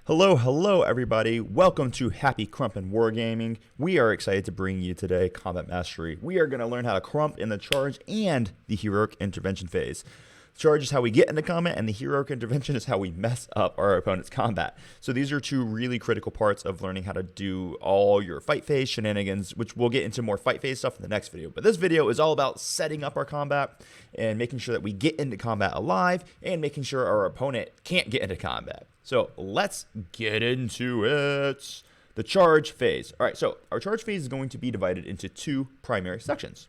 Hello, everybody. Welcome to Happy Crump and Wargaming. We are excited to bring you today Combat Mastery. We are going to learn how to crump in the charge and the heroic intervention phase. Charge is how we get into combat, and the heroic intervention is how we mess up our opponent's combat. So these are two really critical parts of learning how to do all your fight phase shenanigans, which we'll get into more fight phase stuff in the next video. But this video is all about setting up our combat and making sure that we get into combat alive and making sure our opponent can't get into combat. So let's get into it. The charge phase. All right, so our charge phase is going to be divided into two primary sections.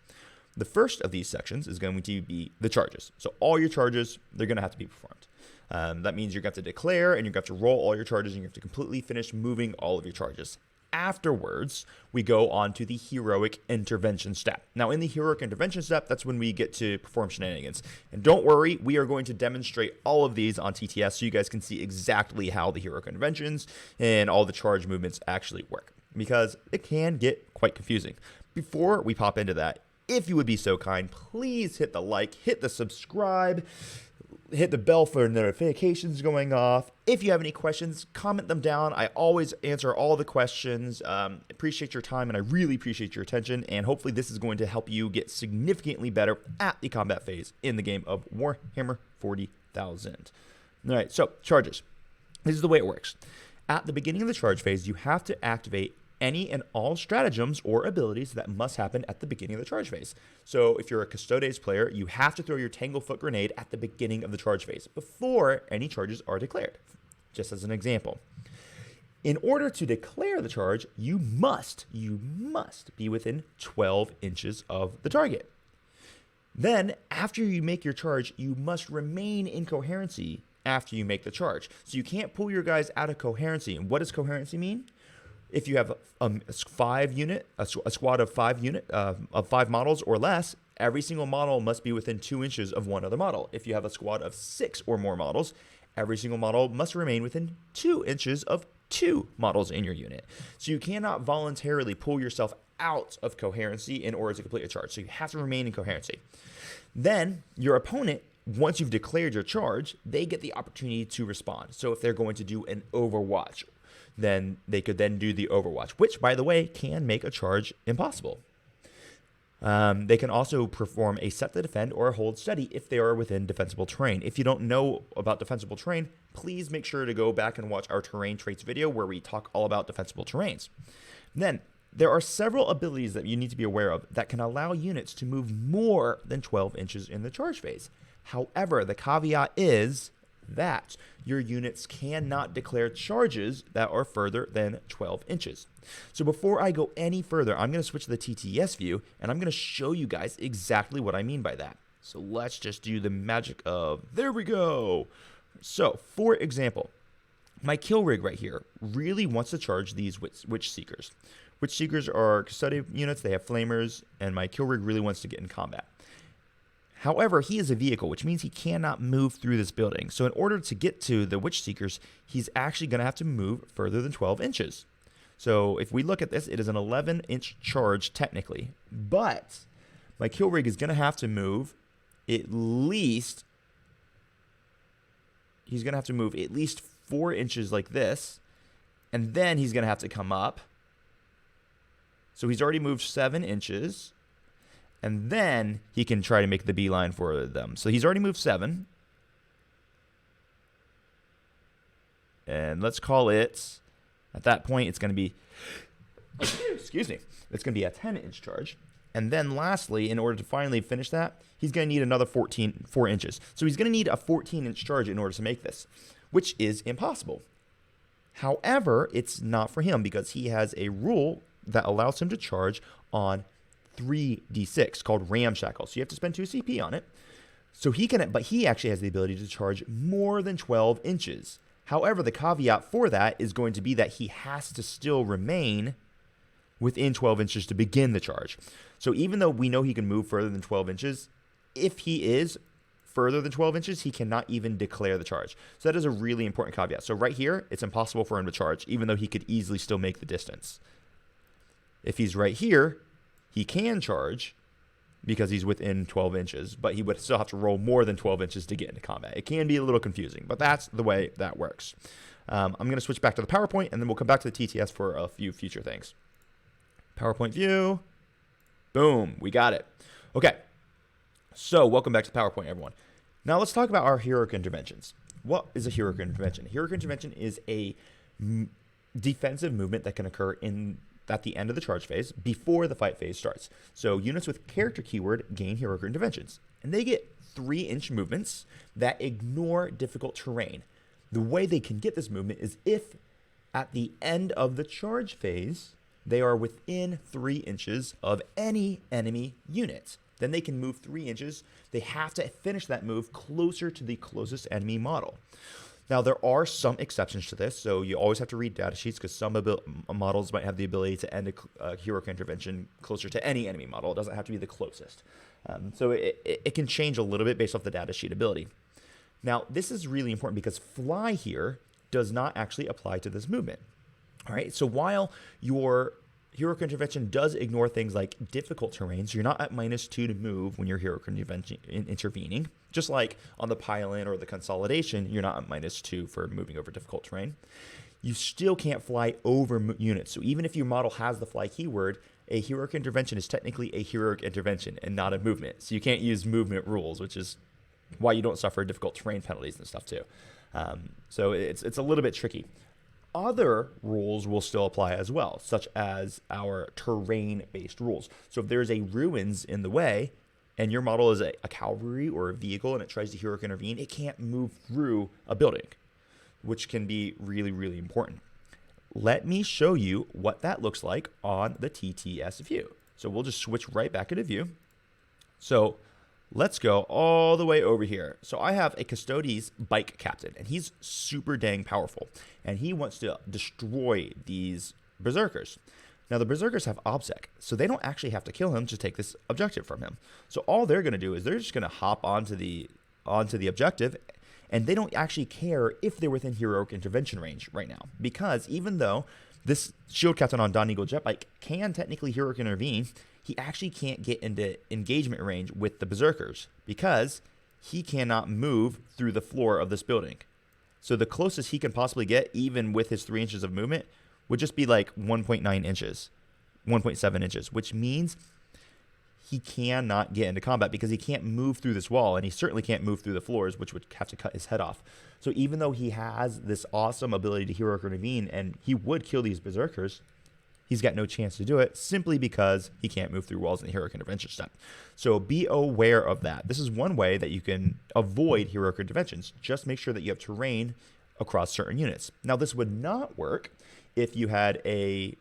The first of these sections is going to be the charges. So all your charges, they're going to have to be performed. That means you're going to have to declare and you're going to have to roll all your charges and you have to completely finish moving all of your charges. Afterwards, we go on to the heroic intervention step. Now, in the heroic intervention step, that's when we get to perform shenanigans. And don't worry, we are going to demonstrate all of these on TTS so you guys can see exactly how the heroic interventions and all the charge movements actually work, because it can get quite confusing. Before we pop into that, if you would be so kind, please hit the like, hit the subscribe, hit the bell for notifications going off. If you have any questions, comment them down. I always answer all the questions. Appreciate your time, and I really appreciate your attention. And hopefully this is going to help you get significantly better at the combat phase in the game of Warhammer 40,000. All right, so charges. This is the way it works. At the beginning of the charge phase, you have to activate any and all stratagems or abilities that must happen at the beginning of the charge phase. So if you're a Custodes player, you have to throw your Tanglefoot Grenade at the beginning of the charge phase before any charges are declared, just as an example. In order to declare the charge, you must be within 12 inches of the target. Then, after you make your charge, you must remain in coherency after you make the charge. So you can't pull your guys out of coherency. And what does coherency mean? If you have a squad of five models or less, every single model must be within 2 inches of one other model. If you have a squad of 6 or more models, every single model must remain within 2 inches of 2 models in your unit. So you cannot voluntarily pull yourself out of coherency in order to complete a charge. So you have to remain in coherency. Then your opponent, once you've declared your charge, they get the opportunity to respond. So if they're going to do an Overwatch, then they could then do the Overwatch, which, by the way, can make a charge impossible. They can also perform a set to defend or a hold steady if they are within defensible terrain. If you don't know about defensible terrain, please make sure to go back and watch our terrain traits video where we talk all about defensible terrains. Then, there are several abilities that you need to be aware of that can allow units to move more than 12 inches in the charge phase. However, the caveat is that your units cannot declare charges that are further than 12 inches. So before I go any further, I'm going to switch to the TTS view, and I'm going to show you guys exactly what I mean by that. So let's just do the magic of, there we go. So, for example, my kill rig right here really wants to charge these Witch Seekers. Witch Seekers are custodian units, they have flamers, and my kill rig really wants to get in combat. However, he is a vehicle, which means he cannot move through this building. So in order to get to the Witch Seekers, he's actually going to have to move further than 12 inches. So if we look at this, it is an 11-inch charge technically. But my kill rig is going to have to move at least, he's going to have to move at least 4 inches like this. And then he's going to have to come up. So he's already moved 7 inches. And then he can try to make the beeline for them. So he's already moved 7. And let's call it, at that point, it's going to be, excuse me, it's going to be a 10-inch charge. And then lastly, in order to finally finish that, he's going to need another 4 inches. So he's going to need a 14-inch charge in order to make this, which is impossible. However, it's not for him because he has a rule that allows him to charge on 3d6 called Ramshackle. So you have to spend 2 CP on it. So he can, but he actually has the ability to charge more than 12 inches. However, the caveat for that is going to be that he has to still remain within 12 inches to begin the charge. So even though we know he can move further than 12 inches, if he is further than 12 inches, he cannot even declare the charge. So that is a really important caveat. So right here, it's impossible for him to charge, even though he could easily still make the distance. If he's right here, he can charge because he's within 12 inches, but he would still have to roll more than 12 inches to get into combat. It can be a little confusing, but that's the way that works. I'm going to switch back to the PowerPoint, and then we'll come back to the TTS for a few future things. PowerPoint view. Boom, we got it. Okay, so welcome back to the PowerPoint, everyone. Now let's talk about our heroic interventions. What is a heroic intervention? Heroic intervention is a defensive movement that can occur at the end of the charge phase before the fight phase starts. So units with character keyword gain heroic interventions, and they get 3-inch movements that ignore difficult terrain. The way they can get this movement is if at the end of the charge phase, they are within 3 inches of any enemy unit. Then they can move 3 inches. They have to finish that move closer to the closest enemy model. Now, there are some exceptions to this, so you always have to read data sheets because some models might have the ability to end a heroic intervention closer to any enemy model. It doesn't have to be the closest. So it can change a little bit based off the data sheet ability. Now, this is really important because fly here does not actually apply to this movement. All right, so while your heroic intervention does ignore things like difficult terrain, so you're not at -2 to move when you're heroic intervention intervening. Just like on the pile-in or the consolidation, you're not at -2 for moving over difficult terrain. You still can't fly over units. So even if your model has the fly keyword, a heroic intervention is technically a heroic intervention and not a movement. So you can't use movement rules, which is why you don't suffer difficult terrain penalties and stuff too. So it's a little bit tricky. Other rules will still apply as well, such as our terrain-based rules. So if there's a ruins in the way, and your model is a cavalry or a vehicle and it tries to heroic intervene, it can't move through a building, which can be really, really important. Let me show you what that looks like on the TTS view. So we'll just switch right back into view. So let's go all the way over here. So I have a Custodes bike captain, and he's super dang powerful, and he wants to destroy these berserkers. Now, the berserkers have obsec, so they don't actually have to kill him to take this objective from him. So all they're going to do is they're just going to hop onto the objective, and they don't actually care if they're within heroic intervention range right now, because even though this shield captain on Dawn Eagle Jetbike can technically heroic intervene, he actually can't get into engagement range with the berserkers because he cannot move through the floor of this building. So the closest he can possibly get, even with his 3 inches of movement, would just be like 1.9 inches, 1.7 inches, which means he cannot get into combat because he can't move through this wall, and he certainly can't move through the floors, which would have to cut his head off. So even though he has this awesome ability to heroic intervene, and he would kill these berserkers, he's got no chance to do it simply because he can't move through walls in the heroic intervention step. So be aware of that. This is one way that you can avoid heroic interventions. Just make sure that you have terrain across certain units. Now, this would not work if you had a,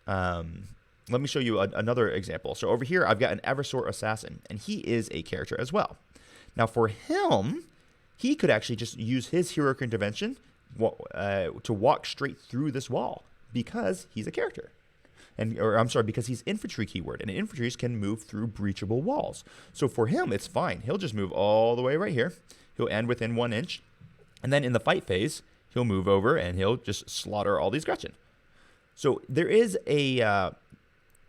let me show you another example. So over here, I've got an Eversort Assassin, and he is a character as well. Now for him, he could actually just use his heroic intervention to walk straight through this wall because he's a character. Because he's infantry keyword, and infantries can move through breachable walls. So for him, it's fine. He'll just move all the way right here. He'll end within 1 inch. And then in the fight phase, he'll move over and he'll just slaughter all these Gretchen. So there is a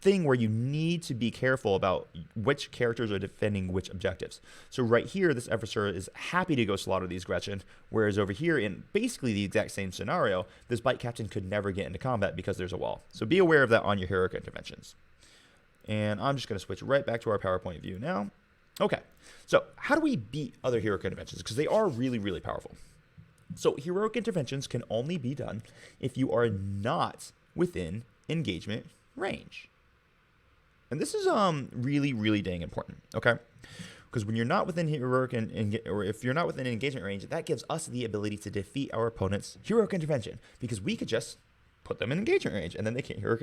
thing where you need to be careful about which characters are defending which objectives. So right here, this Eversor is happy to go slaughter these Gretchen, whereas over here, in basically the exact same scenario, this bike captain could never get into combat because there's a wall. So be aware of that on your heroic interventions. And I'm just going to switch right back to our PowerPoint view now. Okay, so how do we beat other heroic interventions? Because they are really, really powerful. So heroic interventions can only be done if you are not within engagement range. And this is really, really dang important, okay? Because when you're not within heroic or if you're not within engagement range, that gives us the ability to defeat our opponent's heroic intervention, because we could just put them in engagement range and then they can't heroic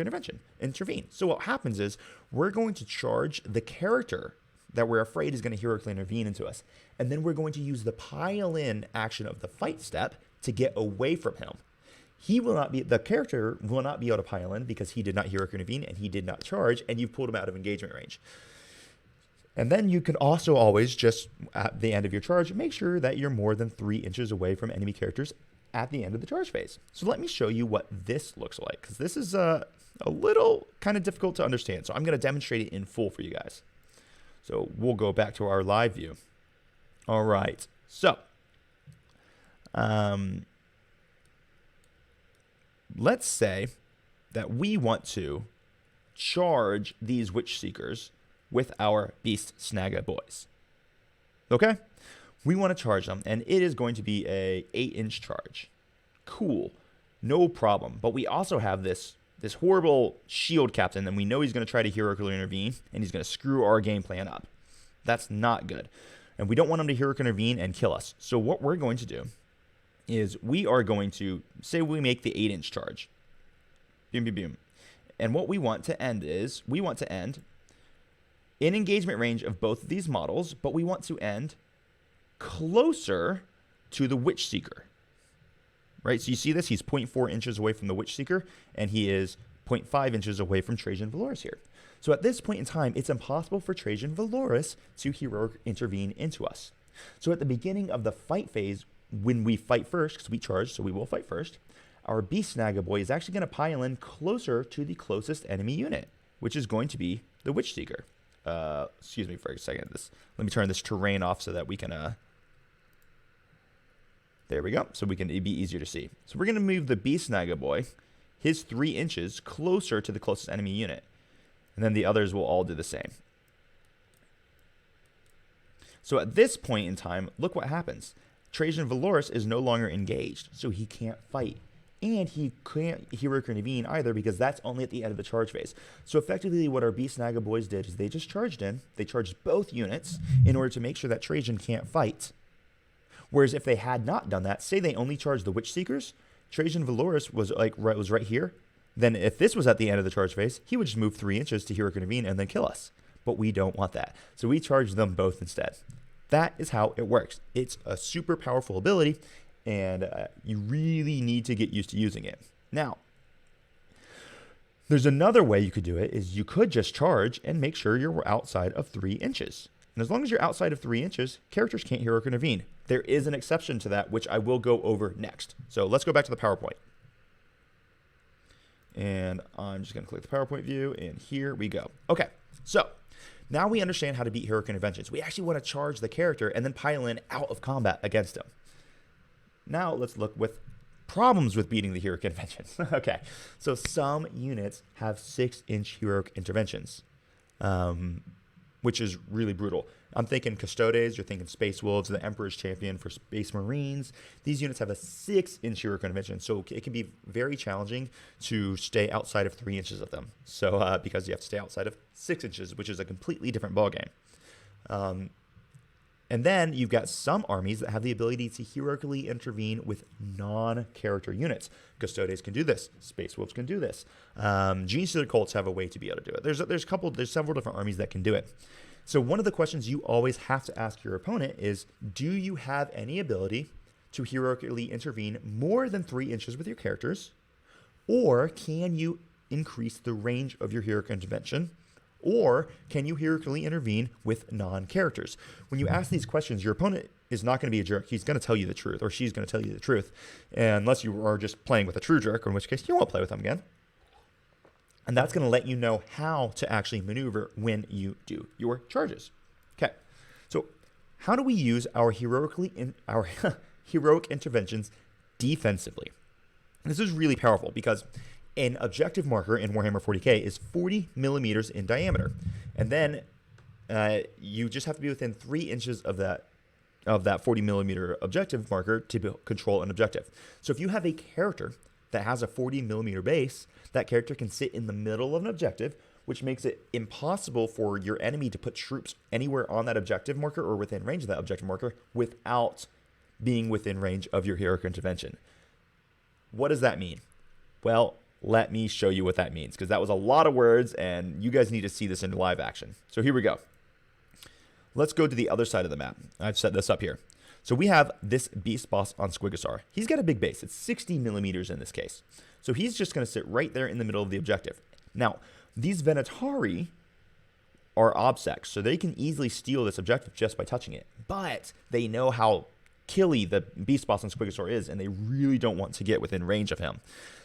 intervene. So what happens is we're going to charge the character that we're afraid is going to heroically intervene into us, and then we're going to use the pile-in action of the fight step to get away from him. The character will not be able to pile in because he did not heroic intervene and he did not charge, and you've pulled him out of engagement range. And then you can also always just, at the end of your charge, make sure that you're more than 3 inches away from enemy characters at the end of the charge phase. So let me show you what this looks like, because this is a little kind of difficult to understand. So I'm going to demonstrate it in full for you guys. So we'll go back to our live view. All right. So let's say that we want to charge these Witch Seekers with our Beast Snagga boys. Okay? We want to charge them, and it is going to be a 8-inch charge. Cool. No problem. But we also have this horrible shield captain, and we know he's going to try to heroically intervene, and he's going to screw our game plan up. That's not good. And we don't want him to heroic intervene and kill us. So what we're going to do is we are going to, say we make the 8-inch charge. Boom, boom, boom. And what we want to end is, we want to end in engagement range of both of these models, but we want to end closer to the Witch Seeker. Right, so you see this? He's 0.4 inches away from the Witch Seeker, and he is 0.5 inches away from Trajan Valoris here. So at this point in time, it's impossible for Trajan Valoris to heroic intervene into us. So at the beginning of the fight phase, when we fight first, because we charge, so we will fight first, our Beast Snagga boy is actually going to pile in closer to the closest enemy unit, which is going to be the Witch Seeker. Excuse me for a second. Let me turn this terrain off so that we can... There we go. So it'd be easier to see. So we're going to move the Beast Snagga boy, his 3 inches, closer to the closest enemy unit. And then the others will all do the same. So at this point in time, look what happens. Trajan Valoris is no longer engaged, so he can't fight. And he can't heroic intervene either, because that's only at the end of the charge phase. So effectively what our Beast Snagga boys did is they just charged in. They charged both units in order to make sure that Trajan can't fight. Whereas if they had not done that, say they only charged the Witch Seekers, Trajan Valoris was right here, then if this was at the end of the charge phase, he would just move 3 inches to heroic intervene and then kill us. But we don't want that. So we charge them both instead. That is how it works. It's a super powerful ability, and you really need to get used to using it. Now, there's another way you could do it, is you could just charge and make sure you're outside of 3 inches. And as long as you're outside of 3 inches, characters can't heroic intervene. There is an exception to that, which I will go over next. So let's go back to the PowerPoint. And I'm just going to click the PowerPoint view, and here we go. Okay, so now we understand how to beat heroic interventions. We actually want to charge the character and then pile in out of combat against him. Now let's look with problems with beating the heroic interventions. Okay, so some units have 6-inch heroic interventions, which is really brutal. I'm thinking Custodes, you're thinking Space Wolves, the Emperor's Champion for Space Marines. These units have a 6-inch heroic intervention, so it can be very challenging to stay outside of 3 inches of them. So because you have to stay outside of 6 inches, which is a completely different ballgame. And then you've got some armies that have the ability to heroically intervene with non-character units. Custodes can do this. Space Wolves can do this. Genestealer Cults have a way to be able to do it. There's several different armies that can do it. So one of the questions you always have to ask your opponent is, do you have any ability to heroically intervene more than 3 inches with your characters? Or can you increase the range of your heroic intervention? Or can you heroically intervene with non-characters? When you ask these questions, your opponent is not going to be a jerk. He's going to tell you the truth, or she's going to tell you the truth. Unless you are just playing with a true jerk, in which case you won't play with them again. And that's going to let you know how to actually maneuver when you do your charges. Okay, so how do we use our heroic interventions defensively? This is really powerful because an objective marker in Warhammer 40K is 40 millimeters in diameter. And then you just have to be within 3 inches of that 40 millimeter objective marker to control an objective. So if you have a character that has a 40 millimeter base, that character can sit in the middle of an objective, which makes it impossible for your enemy to put troops anywhere on that objective marker or within range of that objective marker without being within range of your heroic intervention. What does that mean? Well, let me show you what that means, because that was a lot of words and you guys need to see this in live action. So here we go. Let's go to the other side of the map. I've set this up here. So we have this beast boss on Squigosaur. He's got a big base. It's 60 millimeters in this case. So he's just going to sit right there in the middle of the objective. Now, these Venatari are obsects, so they can easily steal this objective just by touching it. But they know how killy the beast boss on Squigosaur is, and they really don't want to get within range of him.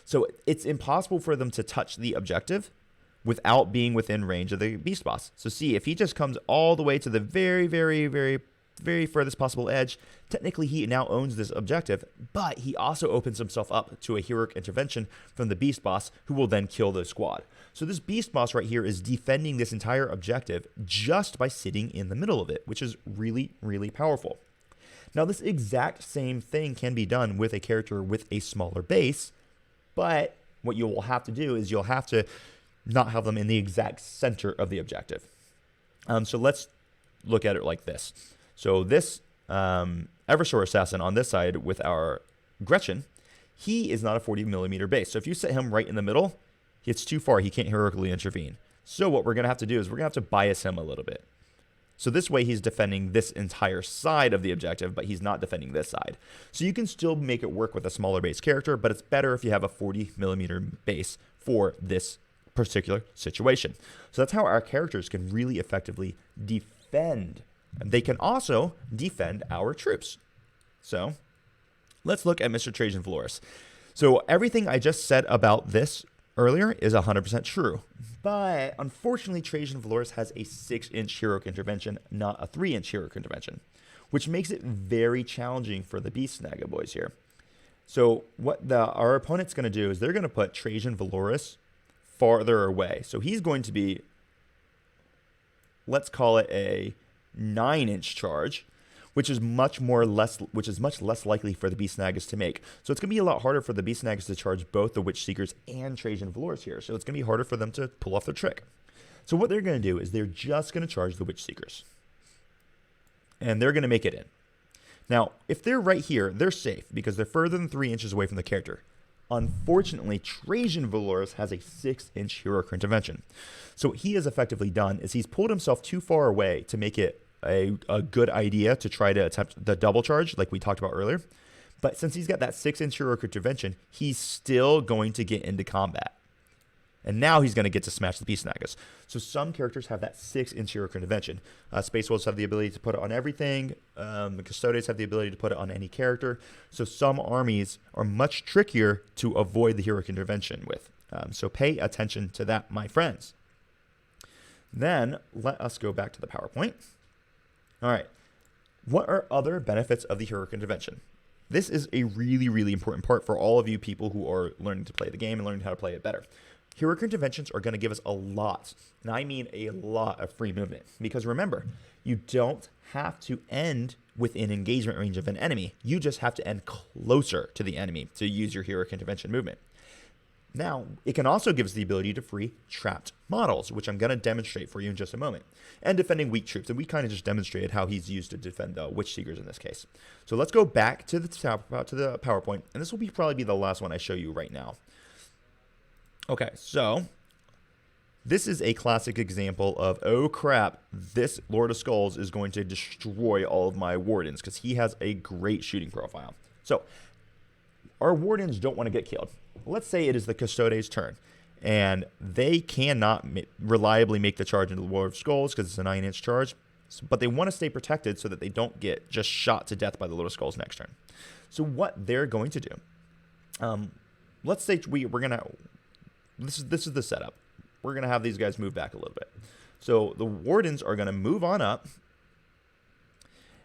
So it's impossible for them to touch the objective without being within range of the beast boss. So see, if he just comes all the way to the very, very, very very furthest possible edge. Technically, he now owns this objective, but he also opens himself up to a heroic intervention from the Beast Boss, who will then kill the squad. So this Beast Boss right here is defending this entire objective just by sitting in the middle of it, which is really, really powerful. Now, this exact same thing can be done with a character with a smaller base, but what you will have to do is you'll have to not have them in the exact center of the objective. So let's look at it like this. So this Eversor Assassin on this side with our Gretchen, he is not a 40 millimeter base. So if you set him right in the middle, it's too far. He can't heroically intervene. So what we're going to have to do is we're going to have to bias him a little bit. So this way he's defending this entire side of the objective, but he's not defending this side. So you can still make it work with a smaller base character, but it's better if you have a 40 millimeter base for this particular situation. So that's how our characters can really effectively defend. And they can also defend our troops. So let's look at Mr. Trajan Valoris. So everything I just said about this earlier is 100% true. But unfortunately, Trajan Valoris has a 6-inch heroic intervention, not a 3-inch heroic intervention, which makes it very challenging for the Beast Snaga boys here. So what our opponent's going to do is they're going to put Trajan Valoris farther away. So he's going to be, let's call it a 9-inch charge, which is much less likely for the Beast Snagas to make. So it's going to be a lot harder for the Beast Snagas to charge both the Witch Seekers and Trajan Valoris here. So it's going to be harder for them to pull off their trick. So what they're going to do is they're just going to charge the Witch Seekers. And they're going to make it in. Now, if they're right here, they're safe because they're further than 3 inches away from the character. Unfortunately, Trajan Valoris has a 6-inch heroic intervention. So what he has effectively done is he's pulled himself too far away to make it a good idea to try to attempt the double charge like we talked about earlier. But since he's got that 6-inch heroic intervention, he's still going to get into combat. And now he's going to get to smash the Beast Snagas. So some characters have that 6-inch heroic intervention. Space Wolves have the ability to put it on everything. The Custodes have the ability to put it on any character. So some armies are much trickier to avoid the heroic intervention with. So pay attention to that, my friends. Then let us go back to the PowerPoint. All right. What are other benefits of the heroic intervention? This is a really, really important part for all of you people who are learning to play the game and learning how to play it better. Heroic interventions are going to give us a lot, and I mean a lot of free movement. Because remember, you don't have to end within engagement range of an enemy. You just have to end closer to the enemy to use your heroic intervention movement. Now, it can also give us the ability to free trapped models, which I'm going to demonstrate for you in just a moment, and defending weak troops. And we kind of just demonstrated how he's used to defend the Witch Seekers in this case. So let's go back to the PowerPoint, and this will probably be the last one I show you right now. Okay, so this is a classic example of, oh crap, this Lord of Skulls is going to destroy all of my Wardens because he has a great shooting profile. So our Wardens don't want to get killed. Let's say it is the Custodes' turn, and they cannot reliably make the charge into the Lord of Skulls because it's a 9-inch charge, but they want to stay protected so that they don't get just shot to death by the Lord of Skulls next turn. So what they're going to do, let's say we're going to, this is the setup. We're going to have these guys move back a little bit. So the Wardens are going to move on up,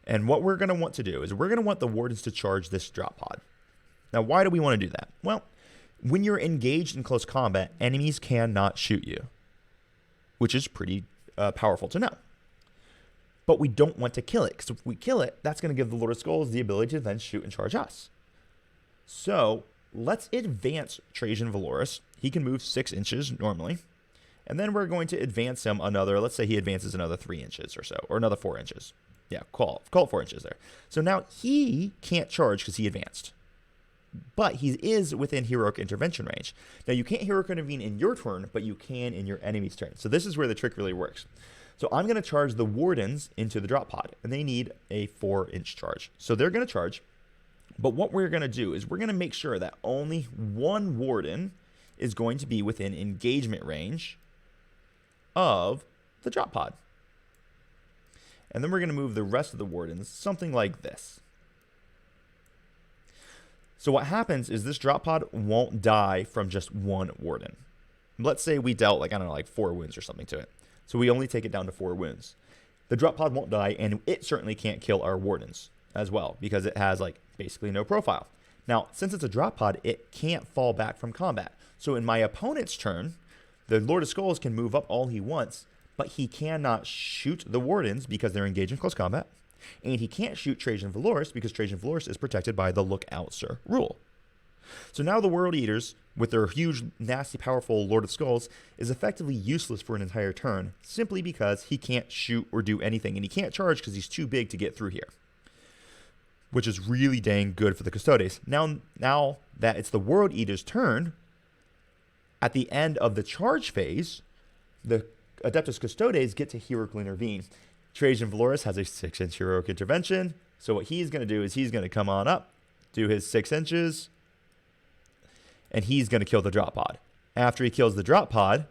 and what we're going to want to do is we're going to want the Wardens to charge this drop pod. Now, why do we want to do that? Well, when you're engaged in close combat, enemies cannot shoot you, which is pretty powerful to know. But we don't want to kill it, because if we kill it, that's going to give the Lord of Skulls the ability to then shoot and charge us. So let's advance Trajan Valoris. He can move 6 inches normally. And then we're going to advance him another, let's say he advances another 3 inches or so, or another 4 inches. Yeah, call it 4 inches there. So now he can't charge because he advanced. But he is within heroic intervention range. Now, you can't heroic intervene in your turn, but you can in your enemy's turn. So this is where the trick really works. So I'm going to charge the Wardens into the drop pod, and they need a 4-inch charge. So they're going to charge. But what we're going to do is we're going to make sure that only one Warden is going to be within engagement range of the drop pod. And then we're going to move the rest of the Wardens something like this. So what happens is this drop pod won't die from just one Warden. Let's say we dealt like 4 wounds or something to it. So we only take it down to 4 wounds. the drop pod won't die, and it certainly can't kill our wardens as well because it has like basically no profile. Now, since it's a drop pod, it can't fall back from combat. So in my opponent's turn, the Lord of Skulls can move up all he wants, but he cannot shoot the wardens because they're engaged in close combat, and he can't shoot Trajan Valoris because Trajan Valoris is protected by the Look Out Sir rule. So now the World Eaters, with their huge, nasty, powerful Lord of Skulls, is effectively useless for an entire turn, simply because he can't shoot or do anything, and he can't charge because he's too big to get through here, which is really dang good for the Custodes. Now that it's the World Eater's turn, at the end of the charge phase, the Adeptus Custodes get to heroically intervene. Trajan Valoris has a 6-inch heroic intervention, so what he's going to do is he's going to come on up, do his 6 inches, and he's going to kill the drop pod. After he kills the drop pod,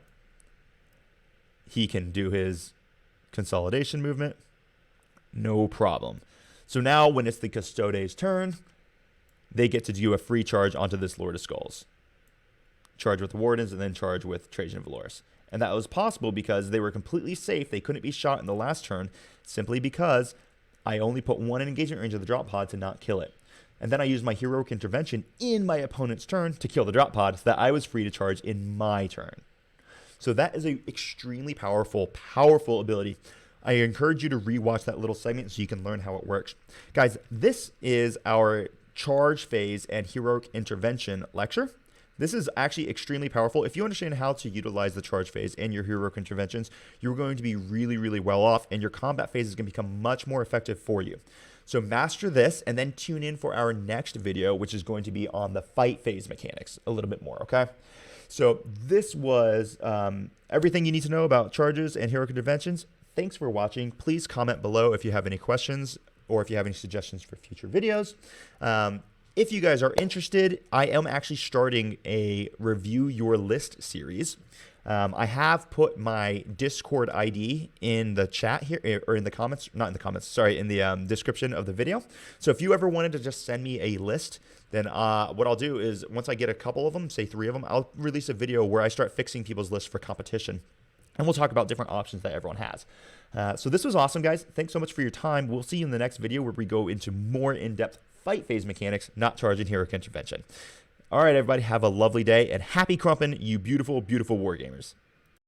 he can do his consolidation movement. No problem. So now when it's the Custodes' turn, they get to do a free charge onto this Lord of Skulls. Charge with the Wardens and then charge with Trajan Valoris. And that was possible because they were completely safe. They couldn't be shot in the last turn simply because I only put one in engagement range of the drop pod to not kill it. And then I used my heroic intervention in my opponent's turn to kill the drop pod so that I was free to charge in my turn. So that is an extremely powerful ability. I encourage you to rewatch that little segment so you can learn how it works. Guys, this is our charge phase and heroic intervention lecture. This is actually extremely powerful. If you understand how to utilize the charge phase and your heroic interventions, you're going to be really, really well off, and your combat phase is going to become much more effective for you. So master this and then tune in for our next video, which is going to be on the fight phase mechanics a little bit more, okay? So this was everything you need to know about charges and heroic interventions. Thanks for watching. Please comment below if you have any questions or if you have any suggestions for future videos. If you guys are interested, I am actually starting a Review Your List series. I have put my Discord ID in the chat here, or in the comments, not in the comments, sorry, in the description of the video. So if you ever wanted to just send me a list, then what I'll do is once I get a couple of them, say 3 of them, I'll release a video where I start fixing people's lists for competition. And we'll talk about different options that everyone has. So this was awesome, guys. Thanks so much for your time. We'll see you in the next video where we go into more in-depth fight phase mechanics, not charge and heroic intervention. All right, everybody, have a lovely day, and happy crumping, you beautiful, beautiful wargamers.